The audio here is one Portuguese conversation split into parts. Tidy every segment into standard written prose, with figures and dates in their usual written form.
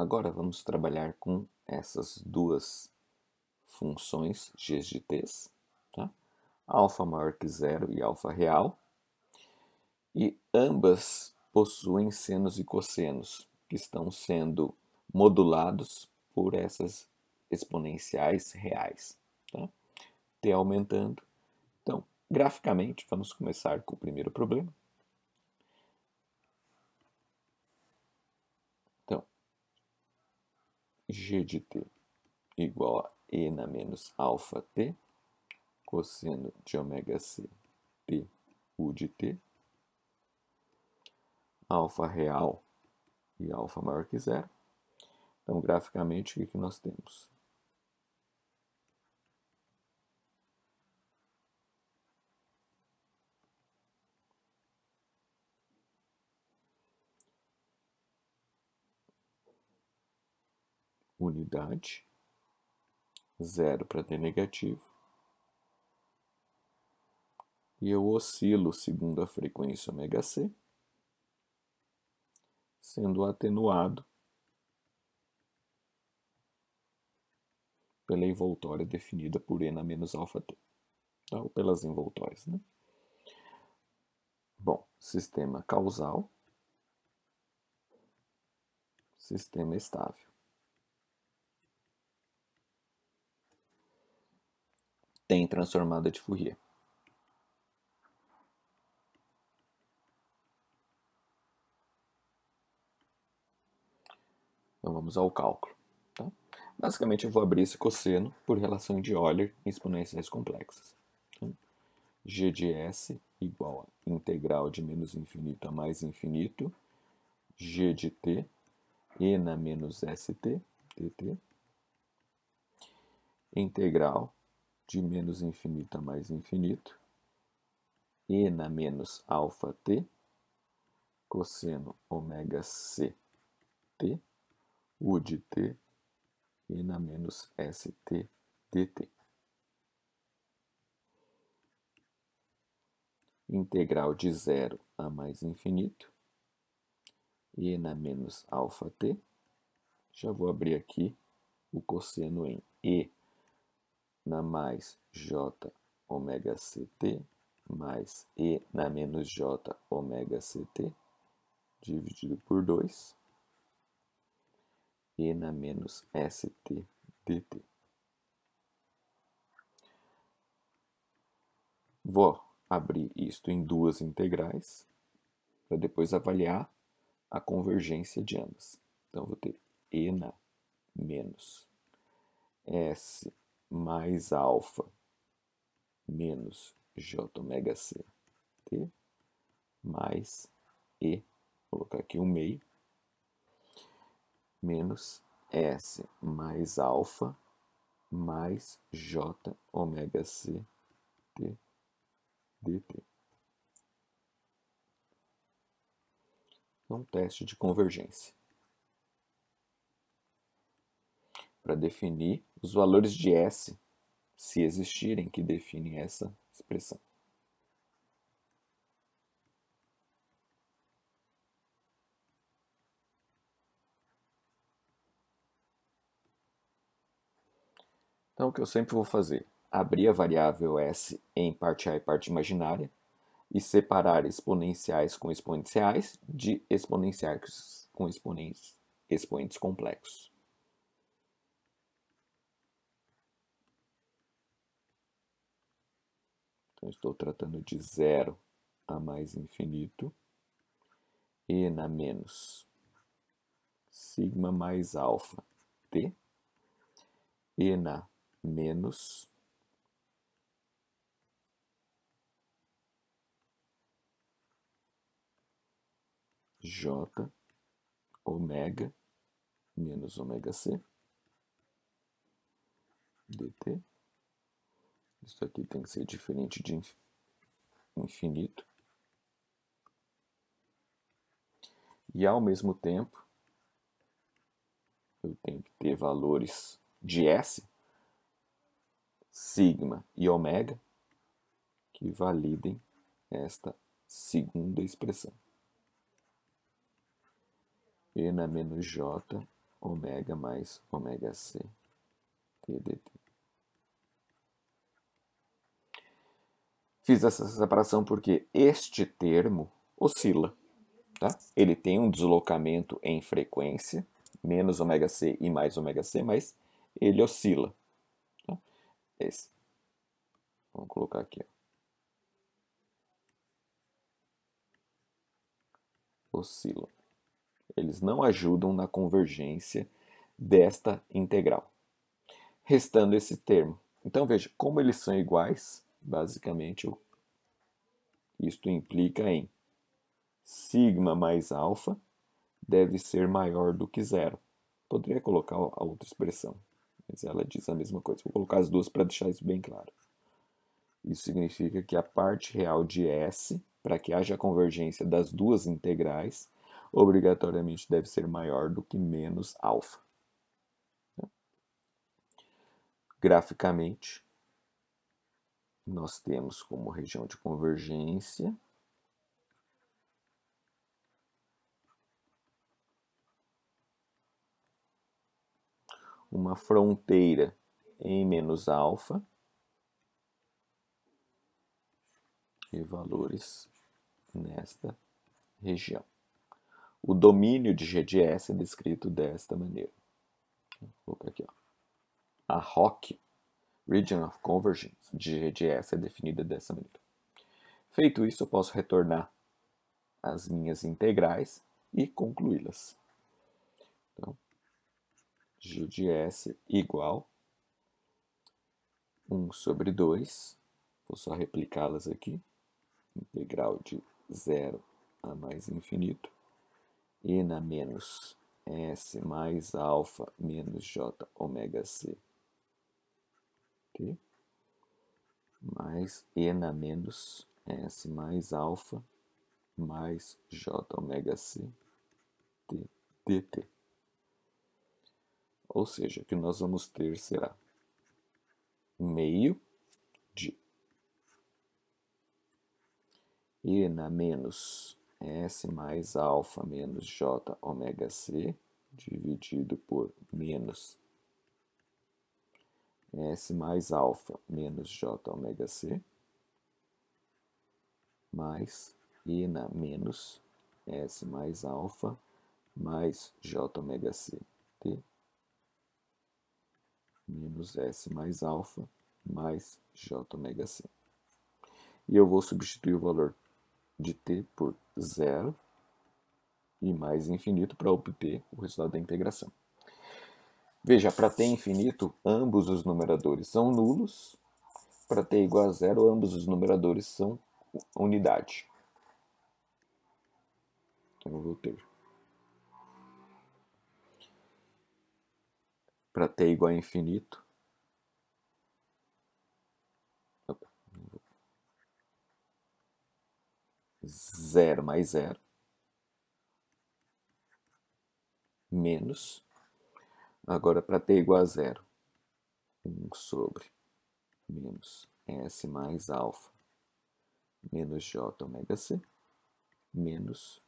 Agora vamos trabalhar com essas duas funções g de t, tá? Alfa maior que zero e alfa real. E ambas possuem senos e cossenos que estão sendo modulados por essas exponenciais reais, tá? T aumentando. Então, graficamente, vamos começar com o primeiro problema. Então, g de t igual a e na menos alfa t, cosseno de ômega c t u de t, alfa real e alfa maior que zero. Então, graficamente, o que nós temos? Unidade, zero para t negativo, e eu oscilo segundo a frequência ômega c, sendo atenuado pela envoltória definida por e na menos alfa t, tá? Ou pelas envoltórias, né? Bom, sistema causal, sistema estável. Tem transformada de Fourier. Então vamos ao cálculo. Tá? Basicamente eu vou abrir esse cosseno por relação de Euler em exponenciais complexas. Então, g de s igual a integral de menos infinito a mais infinito, g de t, e na menos st, dt, integral de menos infinito a mais infinito, e na menos alfa t, cosseno ômega c t, u de t, e na menos st dt. Integral de zero a mais infinito, e na menos alfa t. Já vou abrir aqui o cosseno em e na mais j ômega ct mais e na menos j ômega ct dividido por 2, e na menos st dt. Vou abrir isto em duas integrais para depois avaliar a convergência de ambas. Então, vou ter e na menos s mais alfa menos j ômega c t mais e, vou colocar aqui um meio, menos s mais alfa mais j ômega c t dt. Então, teste de convergência. Para definir os valores de S, se existirem, que definem essa expressão. Então, o que eu sempre vou fazer? Abrir a variável S em parte A e parte imaginária e separar exponenciais com exponenciais de exponenciais com expoentes complexos. Então, estou tratando de zero a mais infinito, e na menos sigma mais alfa t, e na menos j ômega menos ômega c dt. Isso aqui tem que ser diferente de infinito. E ao mesmo tempo, eu tenho que ter valores de S, sigma e ômega, que validem esta segunda expressão. E na menos j ômega mais ômega C t dt. Fiz essa separação porque este termo oscila. Tá? Ele tem um deslocamento em frequência, menos ômega C e mais ômega C, mas ele oscila. Tá? Esse. Vamos colocar aqui. Oscilam. Eles não ajudam na convergência desta integral. Restando esse termo. Então, veja, como eles são iguais, basicamente, isto implica em sigma mais alfa deve ser maior do que zero. Poderia colocar a outra expressão, mas ela diz a mesma coisa. Vou colocar as duas para deixar isso bem claro. Isso significa que a parte real de S, para que haja convergência das duas integrais, obrigatoriamente deve ser maior do que menos alfa. Graficamente, nós temos como região de convergência uma fronteira em menos alfa e valores nesta região. O domínio de G de S é descrito desta maneira. Vou colocar aqui. A ROC, Region of Convergence, de G de S é definida dessa maneira. Feito isso, eu posso retornar as minhas integrais e concluí-las. Então, G de S igual 1 sobre 2, vou só replicá-las aqui, integral de 0 a mais infinito, e na menos S mais alfa menos J ômega C, okay? Mais E na menos S mais alfa mais J ômega C t dt. Ou seja, o que nós vamos ter será meio de E na menos S mais alfa menos J ômega C dividido por menos S mais alfa menos J ômega C mais E na menos S mais alfa mais J ômega C t menos S mais alfa mais J ômega C. E eu vou substituir o valor de t por zero e mais infinito para obter o resultado da integração. Veja, para t infinito, ambos os numeradores são nulos. Para t igual a zero, ambos os numeradores são unidade. Então, eu vou ter. Para t igual a infinito, zero mais zero, menos. Agora, para t igual a zero, 1 sobre menos S mais alfa menos J ômega C menos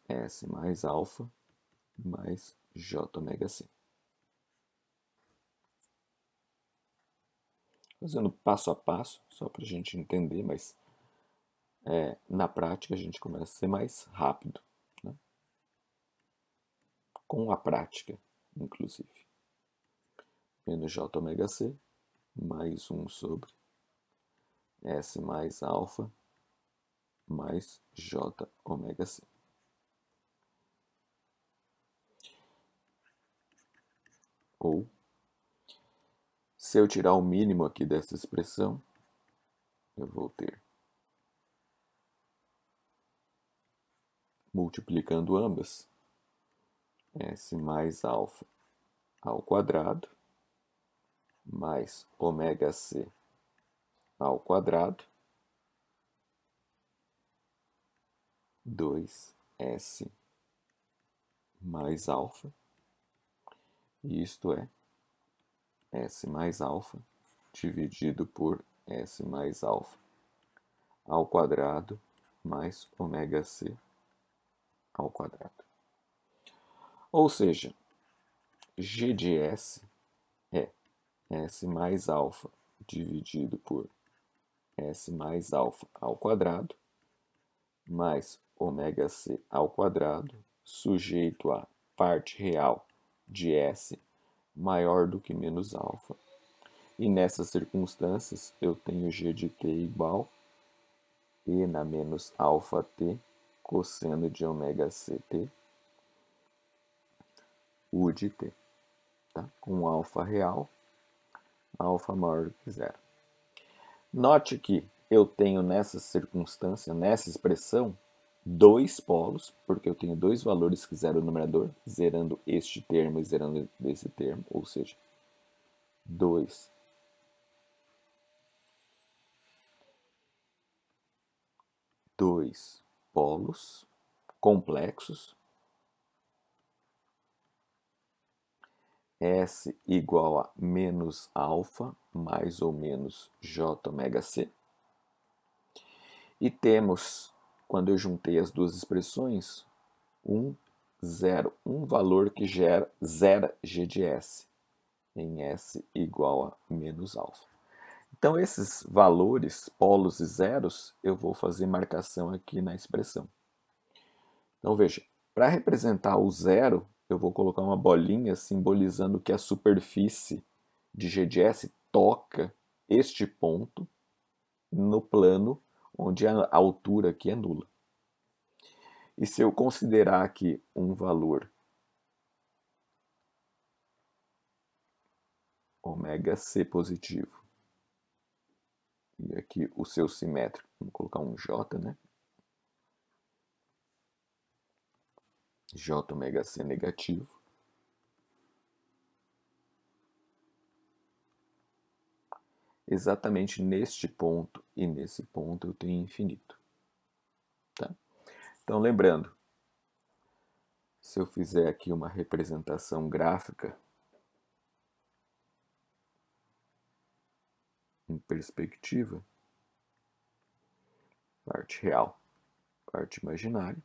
S mais alfa mais J ômega C. Fazendo passo a passo, só para a gente entender, mas na prática a gente começa a ser mais rápido, né? Com a prática, inclusive. Menos J ômega C mais 1 sobre S mais alfa mais J ômega C. Ou, se eu tirar o mínimo aqui dessa expressão, eu vou ter, multiplicando ambas, S mais alfa ao quadrado mais ômega C ao quadrado 2S mais alfa, isto é, S mais alfa dividido por S mais alfa ao quadrado mais ômega C ao quadrado. Ou seja, g de S é S mais alfa dividido por S mais alfa ao quadrado, mais ômega C ao quadrado, sujeito a parte real de S maior do que menos alfa. E nessas circunstâncias, eu tenho g de t igual e na menos alfa t cosseno de ômega ct u de t, tá? Com alfa real, alfa maior do que zero. Note que eu tenho nessa circunstância, nessa expressão, dois polos, porque eu tenho dois valores que zeram o numerador, zerando este termo e zerando esse termo, ou seja, dois polos complexos, S igual a menos alfa mais ou menos j ômega c. E temos, quando eu juntei as duas expressões, um valor que zera g de S, em S igual a menos alfa. Então, esses valores, polos e zeros, eu vou fazer marcação aqui na expressão. Então, veja, para representar o zero, eu vou colocar uma bolinha simbolizando que a superfície de g de S toca este ponto no plano onde a altura aqui é nula. E se eu considerar aqui um valor ômega C positivo, e aqui o seu simétrico, vamos colocar um J, né? J ômega C negativo. Exatamente neste ponto e nesse ponto eu tenho infinito. Tá? Então, lembrando, se eu fizer aqui uma representação gráfica em perspectiva, parte real, parte imaginária,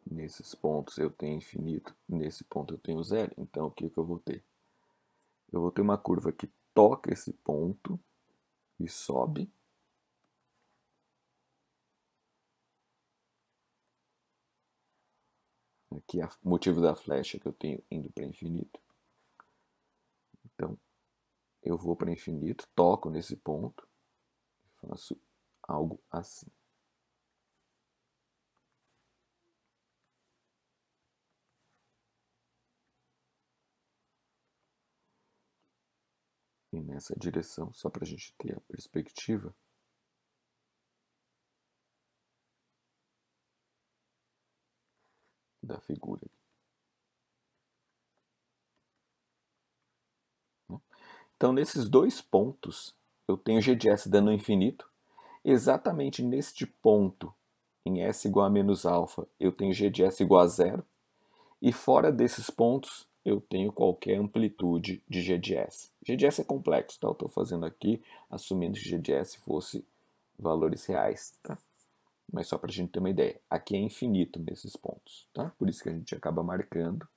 nesses pontos eu tenho infinito, nesse ponto eu tenho zero, então o que eu vou ter? Eu vou ter uma curva que toca esse ponto e sobe. Aqui é o motivo da flecha que eu tenho indo para infinito. Então, eu vou para infinito, toco nesse ponto, faço algo assim. E nessa direção, só para a gente ter a perspectiva, da figura. Então, nesses dois pontos, eu tenho g de S dando infinito. Exatamente neste ponto, em S igual a menos alfa, eu tenho g de S igual a zero. E fora desses pontos, eu tenho qualquer amplitude de g de S. G de S é complexo, tá? Eu estou fazendo aqui, assumindo que g de S fosse valores reais, tá? Mas só para a gente ter uma ideia. Aqui é infinito nesses pontos, tá? Por isso que a gente acaba marcando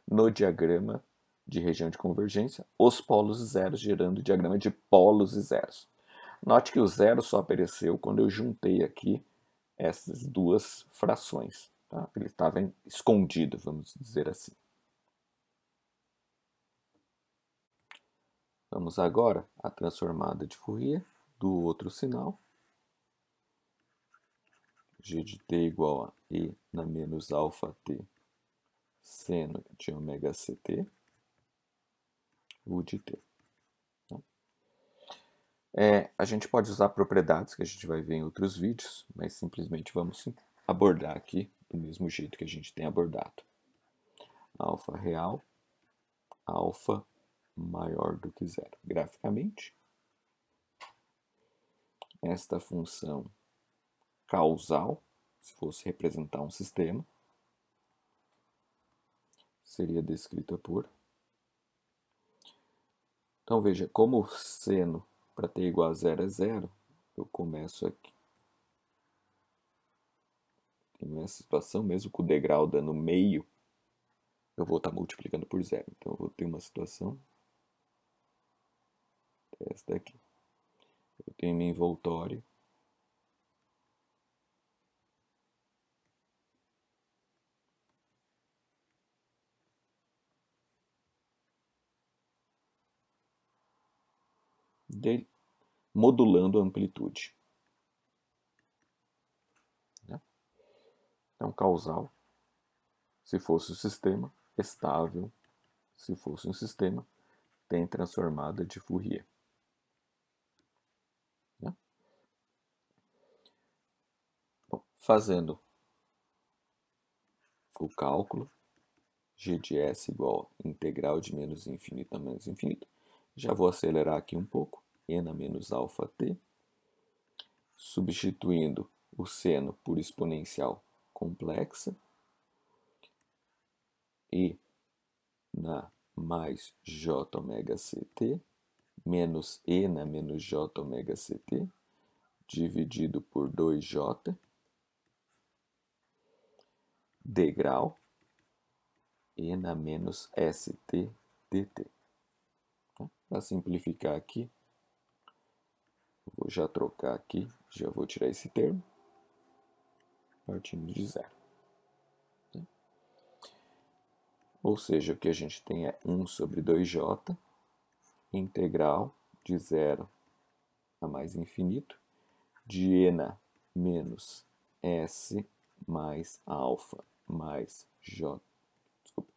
no diagrama de região de convergência os polos e zeros, gerando o diagrama de polos e zeros. Note que o zero só apareceu quando eu juntei aqui essas duas frações. Tá? Ele estava escondido, vamos dizer assim. Vamos agora à transformada de Fourier do outro sinal. G de t igual a e na menos alfa t seno de ômega ct, u de t. A gente pode usar propriedades que a gente vai ver em outros vídeos, mas simplesmente vamos abordar aqui do mesmo jeito que a gente tem abordado. Alfa real, alfa maior do que zero. Graficamente, esta função causal, se fosse representar um sistema, seria descrita por... Então veja, como o seno para t igual a zero é zero, eu começo aqui. Tem essa situação, mesmo com o degrau dando meio, eu vou estar multiplicando por zero. Então eu vou ter uma situação, essa daqui. Eu tenho meu envoltório. Modulando a amplitude. Né? Então, causal, se fosse o sistema, estável, se fosse um sistema, tem transformada de Fourier. Né? Bom, fazendo o cálculo, g de s igual a integral de menos infinito a menos infinito. Já vou acelerar aqui um pouco, n a menos alfa t, substituindo o seno por exponencial complexa, e na mais j ômega ct, menos e na menos j ômega ct, dividido por 2j, degrau, e na menos st dt. Para simplificar aqui, vou já trocar aqui, já vou tirar esse termo, partindo de zero. Ou seja, o que a gente tem é 1 sobre 2j, integral de zero a mais infinito, de ena menos s mais alfa mais j, desculpa,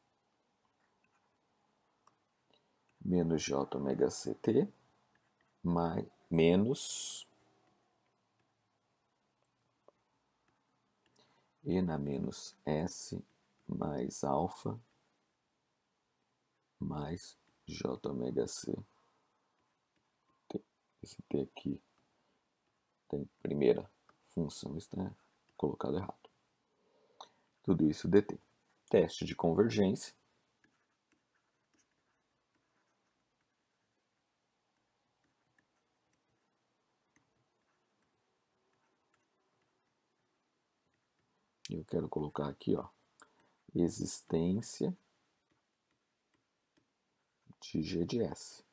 menos j ômega ct, mais, menos ena menos s mais alfa mais j ômega c. Esse t aqui tem primeira função, está colocado errado. Tudo isso dt. Teste de convergência. Eu quero colocar aqui, ó, existência de g de s.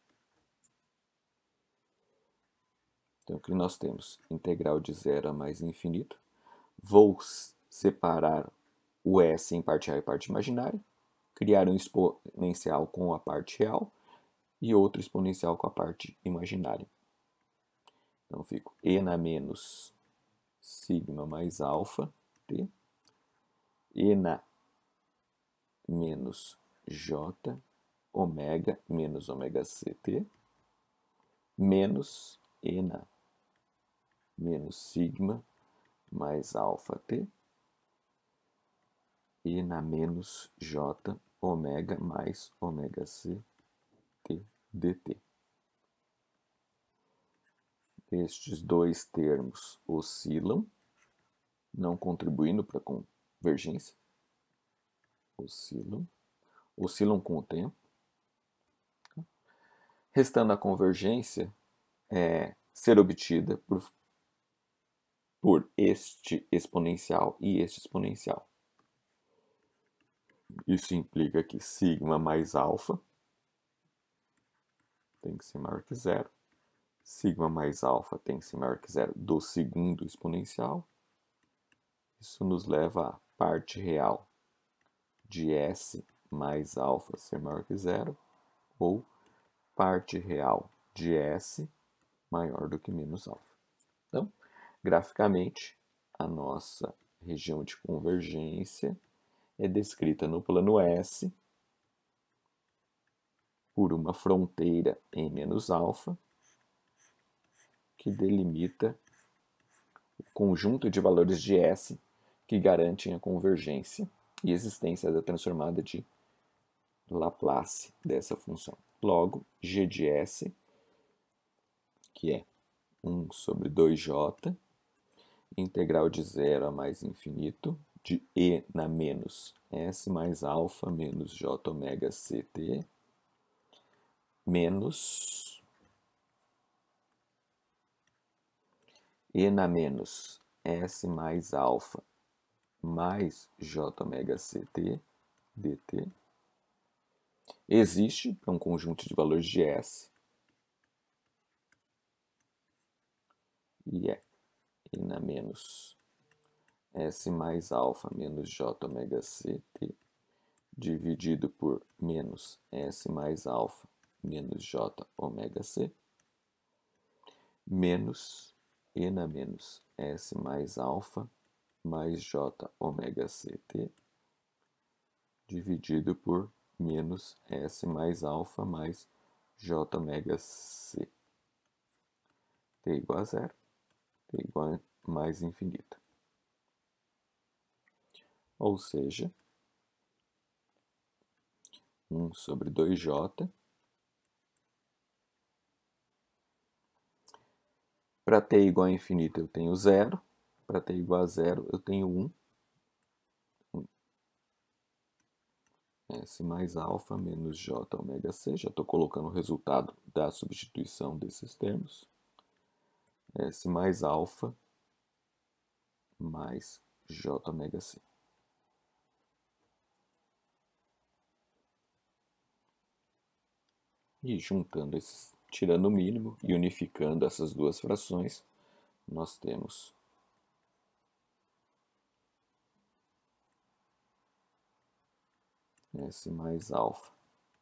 Então, aqui nós temos integral de zero a mais infinito. Vou separar o s em parte real e parte imaginária, criar um exponencial com a parte real e outro exponencial com a parte imaginária. Então, fico e na menos sigma mais alfa t, e na menos j ômega menos ômega ct, menos e na menos sigma mais alfa t, e na menos j ômega mais ômega c t dt. Estes dois termos oscilam, não contribuindo para a convergência. Oscilam com o tempo. Restando a convergência ser obtida por este exponencial e este exponencial. Isso implica que sigma mais alfa tem que ser maior que zero. Sigma mais alfa tem que ser maior que zero do segundo exponencial. Isso nos leva à parte real de S mais alfa ser maior que zero, ou parte real de S maior do que menos alfa. Então, graficamente, a nossa região de convergência é descrita no plano S por uma fronteira em menos alfa que delimita o conjunto de valores de S que garantem a convergência e existência da transformada de Laplace dessa função. Logo, g de S, que é 1 sobre 2j, integral de zero a mais infinito, de e na menos s mais alfa menos j ômega ct, menos E na menos S mais alfa mais J ômega CT dt existe para um conjunto de valores de S e é E na menos S mais alfa menos J ômega CT dividido por menos S mais alfa menos J ômega C menos E na menos S mais alfa mais J ômega CT dividido por menos S mais alfa mais J ômega C. T igual a zero, T igual a mais infinito. Ou seja, 1 sobre 2J. Para t igual a infinito eu tenho 0. Para t igual a 0 eu tenho 1. S mais alfa menos J ômega C. Já estou colocando o resultado da substituição desses termos. S mais alfa mais J ômega C. E juntando esses, tirando o mínimo e unificando essas duas frações, nós temos S mais alfa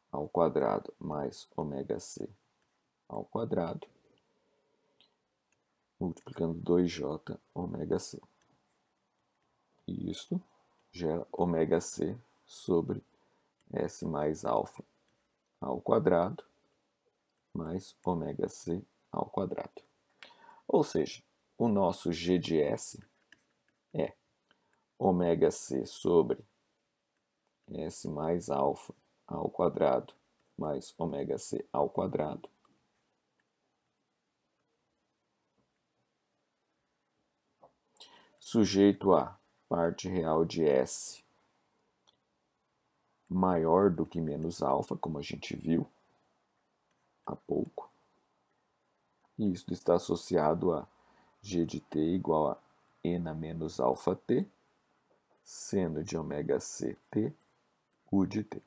ao quadrado mais ômega C ao quadrado, multiplicando 2J ômega C. E isto gera ômega C sobre S mais alfa ao quadrado mais ômega C ao quadrado. Ou seja, o nosso G de S é ômega C sobre S mais alfa ao quadrado mais ômega C ao quadrado sujeito a parte real de S maior do que menos alfa, como a gente viu há pouco. E isso está associado a G de t igual a E na menos alfa t, seno de ômega c t, U de t.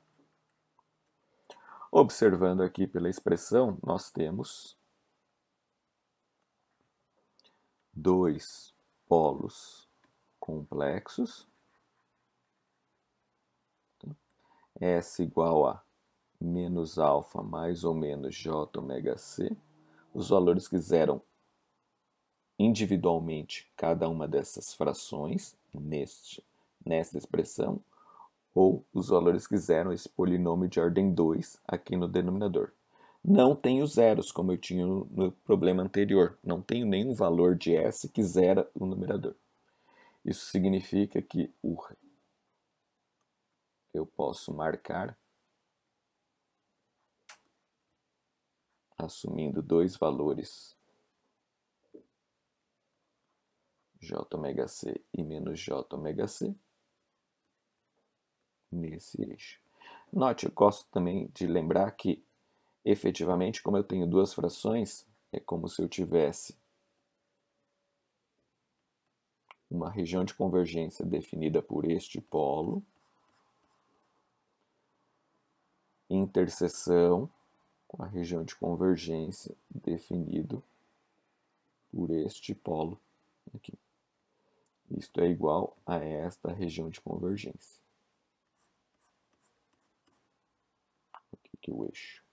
Observando aqui pela expressão, nós temos dois polos complexos, S igual a menos alfa mais ou menos J ômega C. Os valores que zeram individualmente cada uma dessas frações nesta expressão, ou os valores que zeram esse polinômio de ordem 2 aqui no denominador. Não tenho zeros, como eu tinha no problema anterior. Não tenho nenhum valor de S que zera o numerador. Isso significa que eu posso marcar, assumindo dois valores, J ômega C e menos J ômega C, nesse eixo. Note, eu gosto também de lembrar que, efetivamente, como eu tenho duas frações, é como se eu tivesse uma região de convergência definida por este polo, interseção com a região de convergência definido por este polo aqui. Isto é igual a esta região de convergência. Aqui o eixo.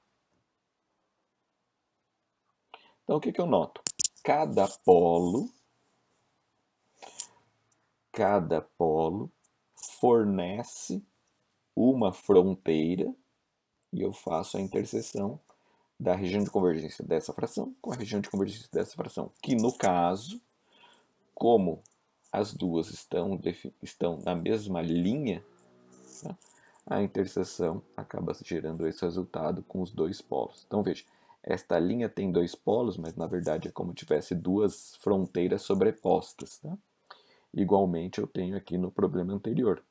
Então, o que eu noto? Cada polo fornece uma fronteira e eu faço a interseção da região de convergência dessa fração com a região de convergência dessa fração, que no caso, como as duas estão na mesma linha, tá? A interseção acaba gerando esse resultado com os dois polos. Então veja, esta linha tem dois polos, mas na verdade é como se tivesse duas fronteiras sobrepostas. Tá? Igualmente eu tenho aqui no problema anterior.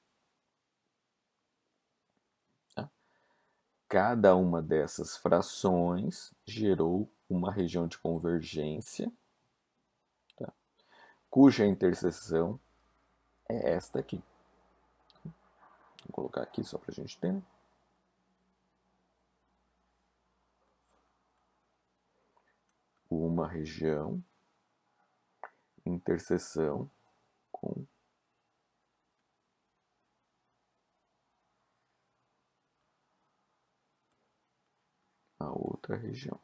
Tá? Cada uma dessas frações gerou uma região de convergência, tá? cuja interseção é esta aqui. Vou colocar aqui só para a gente ter. Uma região, interseção com a outra região.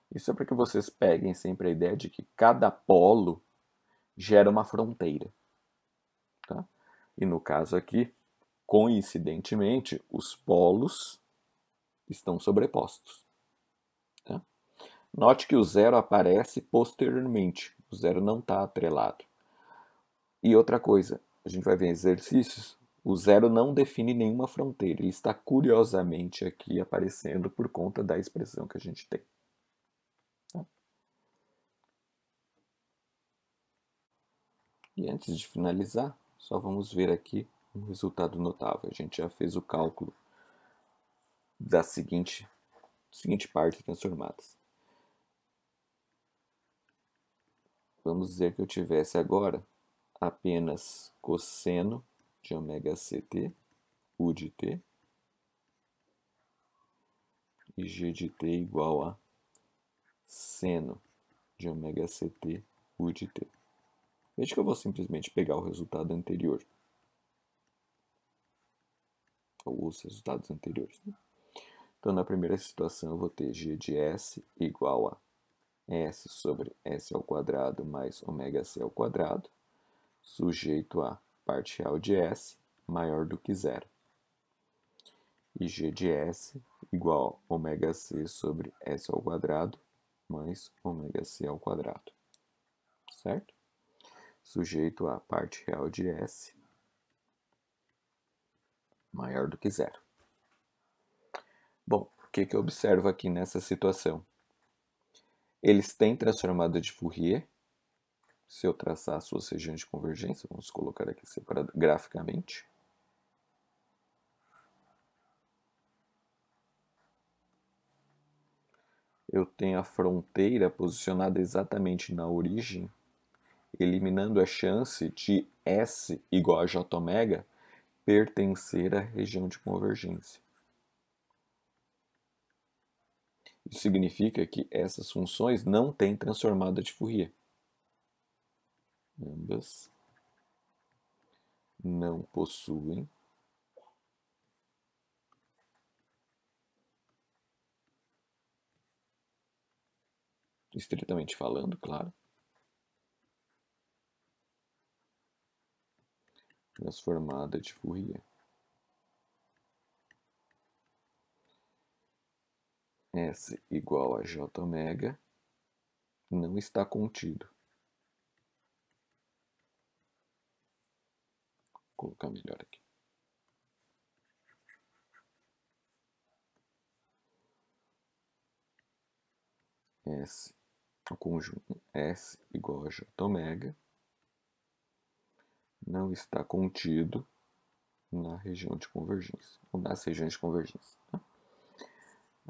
Isso é para que vocês peguem sempre a ideia de que cada polo gera uma fronteira. Tá? E no caso aqui, coincidentemente, os polos estão sobrepostos. Tá? Note que o zero aparece posteriormente. O zero não está atrelado. E outra coisa, a gente vai ver em exercícios, o zero não define nenhuma fronteira. Ele está curiosamente aqui aparecendo por conta da expressão que a gente tem. Tá? E antes de finalizar, só vamos ver aqui um resultado notável. A gente já fez o cálculo da seguinte parte transformadas. Vamos dizer que eu tivesse agora apenas cosseno de ômega ct, u de t, e g de t igual a seno de ômega ct, u de t. Veja que eu vou simplesmente pegar o resultado anterior, ou os resultados anteriores. Né? Então, na primeira situação, eu vou ter g de s igual a s sobre s ao quadrado mais ômega c ao quadrado, sujeito a parcial de s maior do que zero. E g de s igual a ômega c sobre s ao quadrado mais ômega c ao quadrado. Certo? Sujeito a parcial de s maior do que zero. Bom, o que eu observo aqui nessa situação? Eles têm transformada de Fourier. Se eu traçar as suas regiões de convergência, vamos colocar aqui separado graficamente. Eu tenho a fronteira posicionada exatamente na origem, eliminando a chance de S igual a Jω pertencer à região de convergência. Isso significa que essas funções não têm transformada de Fourier. Ambas não possuem estritamente falando, claro, transformada de Fourier. S igual a Jω não está contido. Vou colocar melhor aqui. S, o conjunto S igual a Jω não está contido na região de convergência, ou nas regiões de convergência. Tá?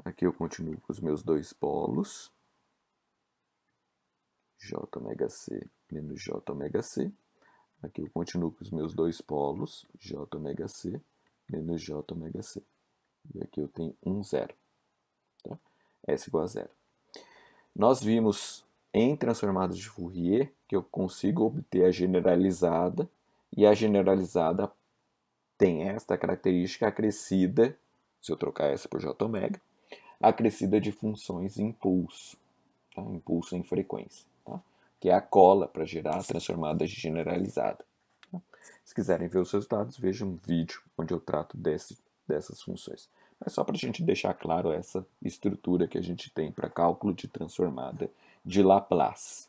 Aqui eu continuo com os meus dois polos, Jωc menos Jωc. Aqui eu continuo com os meus dois polos, Jωc menos Jωc. E aqui eu tenho 0. Tá? S igual a 0. Nós vimos em transformadas de Fourier que eu consigo obter a generalizada, e a generalizada tem esta característica acrescida, se eu trocar essa por Jω, acrescida de funções impulso, tá? Impulso em frequência, tá? Que é a cola para gerar a transformada generalizada. Tá? Se quiserem ver os resultados, vejam um vídeo onde eu trato dessas funções. Mas só para a gente deixar claro essa estrutura que a gente tem para cálculo de transformada de Laplace.